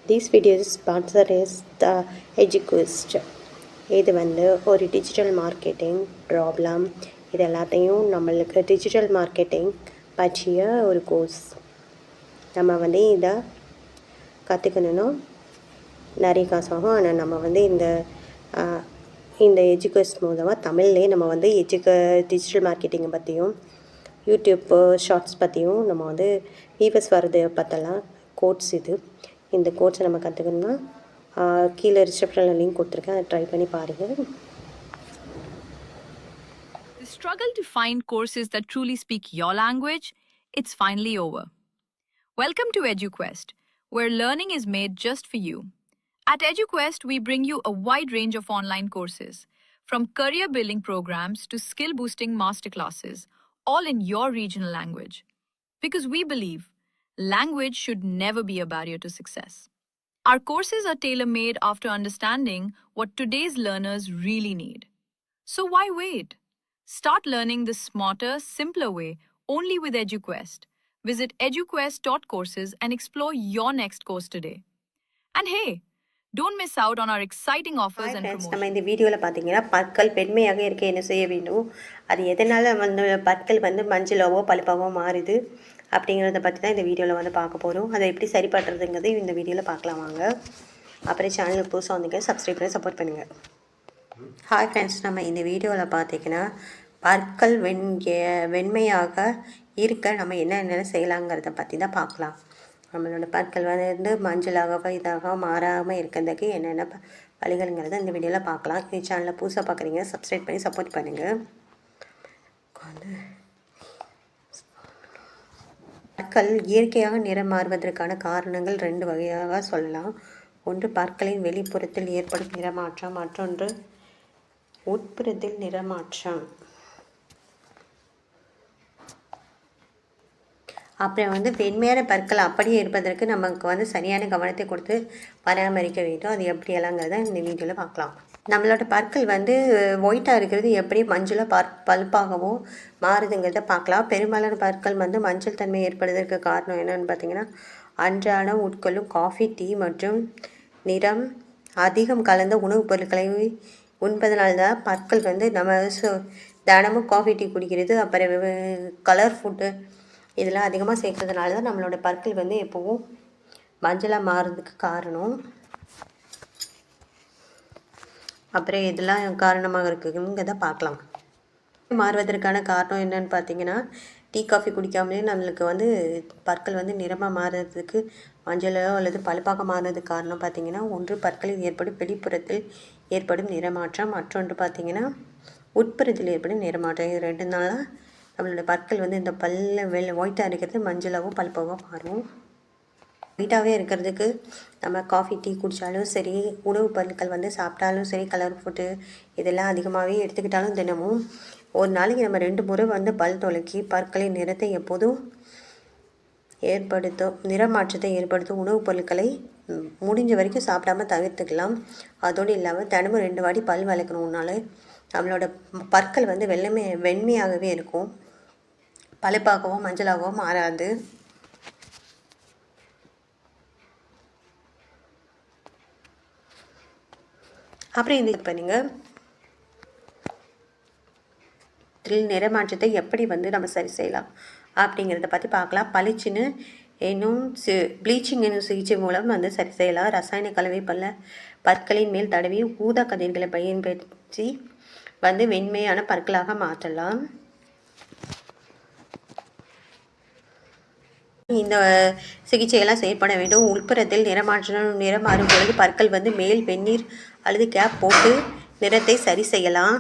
This video's sponsor is the EduQuest. இது வந்து ஒரு டிஜிட்டல் மார்க்கெட்டிங் ப்ராப்ளம் இது எல்லாத்தையும் நம்மளுக்கு டிஜிட்டல் மார்க்கெட்டிங் பற்றிய ஒரு கோர்ஸ். நம்ம வந்து இதை கற்றுக்கணுன்னா நிறைய காசு ஆகும். ஆனால் நம்ம வந்து இந்த EduQuest மூலமாக தமிழ்லேயே நம்ம வந்து டிஜிட்டல் மார்க்கெட்டிங்கை பற்றியும் யூடியூப் ஷார்ட்ஸ் பற்றியும் நம்ம வந்து வியூவர்ஸ் வர்றது பற்றலாம் கோர்ஸ் இது. இந்த கோர்ஸை நம்ம கற்றுக்கணும்னா கீழே ரிசப்ஷனில் லிங்க் கொடுத்துருக்கேன், அதை ட்ரை பண்ணி பாருங்கள். The struggle to find courses that truly speak your language, it's finally over. Welcome to EduQuest, where learning is made just for you. At EduQuest, we bring you a wide range of online courses, from career building programs to skill boosting masterclasses, all in your regional language. Because we believe language should never be a barrier to success. Our courses are tailor-made after understanding what today's learners really need. So why wait? Start learning the smarter, simpler way only with EduQuest. Visit eduquest.courses and explore your next course today. And hey, don't miss out on our exciting offers and promotions. நம்ம இந்த வீடியோவில் பார்த்தீங்கன்னா பற்கள் வெண்மையாக இருக்க என்ன செய்ய வேண்டும், அது எதனால் வந்து பற்கள் வந்து மஞ்சளாவோ பழுப்பாவோ மாறுது அப்படிங்கிறத பற்றி தான் இந்த வீடியோவில் வந்து பார்க்க போகிறோம். அதை எப்படி சரி பண்ணுறதுங்கிறது இந்த வீடியோவில் பார்க்கலாம் வாங்க. அப்புறம் சேனலுக்கு புதுசாக வந்தீங்க சப்ஸ்கிரைப் பண்ணி சப்போர்ட் பண்ணுங்கள். ஹாய் ஃப்ரெண்ட்ஸ், நம்ம இந்த வீடியோவில் பார்த்தீங்கன்னா பற்கள் வெண்மையாக இருக்க நம்ம என்னென்ன செய்யலாங்கிறத பற்றி தான் பார்க்கலாம். நம்மளோட பற்கள் வந்து மஞ்சளாக இதாக மாறாமல் இருக்கிறதுக்கு என்னென்ன வழிகள்ங்கிறத இந்த வீடியோவில் பார்க்கலாம். இந்த சேனலில் புதுசாக பார்க்குறீங்க சப்ஸ்கிரைப் பண்ணி சப்போர்ட் பண்ணுங்கள். பற்கள் இயற்கையாக நிறம் மாறுவதற்கான காரணங்கள் 2 வகையாக சொல்லலாம். ஒன்று பற்களின் வெளிப்புறத்தில் ஏற்படும் நிறமாற்றம், மற்றொன்று உட்புறத்தில் நிறமாற்றம். அப்புறம் வந்து வெண்மையான பற்கள் அப்படியே இருப்பதற்கு நமக்கு வந்து சரியான கவனத்தை கொடுத்து பராமரிக்க வேண்டும். அது எப்படியெல்லாங்கிறத இந்த வீடியோவில் பார்க்கலாம். நம்மளோட பற்கள் வந்து ஒயிட்டாக இருக்கிறது எப்படி மஞ்சளாக பழுப்பாகவோ மாறுதுங்கிறத பார்க்கலாம். பெரும்பாலான பற்கள் வந்து மஞ்சள் தன்மை ஏற்படுவதற்கு காரணம் என்னென்னு பார்த்தீங்கன்னா, அன்றாடம் உட்கொள்ளும் காஃபி, டீ மற்றும் நிறம் அதிகம் கலந்த உணவுப் பொருட்களை உண்பதனால்தான் பற்கள் வந்து நம்ம தினமும் காஃபி, டீ குடிக்கிறது, அப்புறம் கலர் ஃபுட்டு இதெல்லாம் அதிகமாக சேர்க்கறதுனால தான் நம்மளோட பற்கள் வந்து எப்போவும் மஞ்சளாக மாறுறதுக்கு காரணம். அப்புறம் இதெல்லாம் காரணமாக இருக்குங்கிறத பார்க்கலாம். மாறுவதற்கான காரணம் என்னன்னு பார்த்தீங்கன்னா, டீ காஃபி குடிக்காமலே நம்மளுக்கு வந்து பற்கள் வந்து நிறமாக மாறுறதுக்கு மஞ்சளோ அல்லது பழுப்பாக மாறுறதுக்கு காரணம் பார்த்தீங்கன்னா, ஒன்று பற்களில் ஏற்படும் வெளிப்புறத்தில் ஏற்படும் நிறமாற்றம், மற்றொன்று பார்த்தீங்கன்னா உட்புறத்தில் ஏற்படும் நிறமாற்றம். இது 2 நாளாக நம்மளோட பற்கள் வந்து இந்த ஒயிட்டாக இருக்கிறது மஞ்சளாகவும் பழுப்பாகவும் மாறும். ஒயிட்டாகவே இருக்கிறதுக்கு நம்ம காஃபி, டீ குடித்தாலும் சரி, உணவுப் பொருட்கள் வந்து சாப்பிட்டாலும் சரி, கலர் ஃபுட்டு இதெல்லாம் அதிகமாகவே எடுத்துக்கிட்டாலும் தினமும் ஒரு நாளைக்கு நம்ம 2 முறை வந்து பல் துலக்கி பற்களின் நிறத்தை எப்போதும் நிறமாற்றத்தை ஏற்படுத்தும் உணவுப் பொருட்களை முடிஞ்ச வரைக்கும் சாப்பிடாமல் தவிர்த்துக்கலாம். அதோடு இல்லாமல் தினமும் 2 வாட்டி பல் விளக்கணுன்னால நம்மளோட பற்கள் வந்து வெண்மையாகவே இருக்கும், பழுப்பாகவோ மஞ்சளாகவோ மாறாது. அப்புறம் இது பண்ணுங்க, நிறமாற்றத்தை எப்படி வந்து நம்ம சரி செய்யலாம் அப்படிங்கிறத பற்றி பார்க்கலாம். பளிச்சுன்னு இன்னும் ப்ளீச்சிங் என்னும் சிகிச்சை மூலம் வந்து சரி செய்யலாம். ரசாயன கலவை பற்களின் மேல் தடவி ஊதா கதிர்களை பயன்படுத்தி வந்து வெண்மையான பற்களாக மாற்றலாம். இந்த சிகிச்சையெல்லாம் செய்யப்பட வேண்டும். உள்புறத்தில் நிறம் மாறும் பொழுது பற்கள் வந்து மேல் வெந்நீர் அல்லது கேப் போட்டு நிறத்தை சரி செய்யலாம்.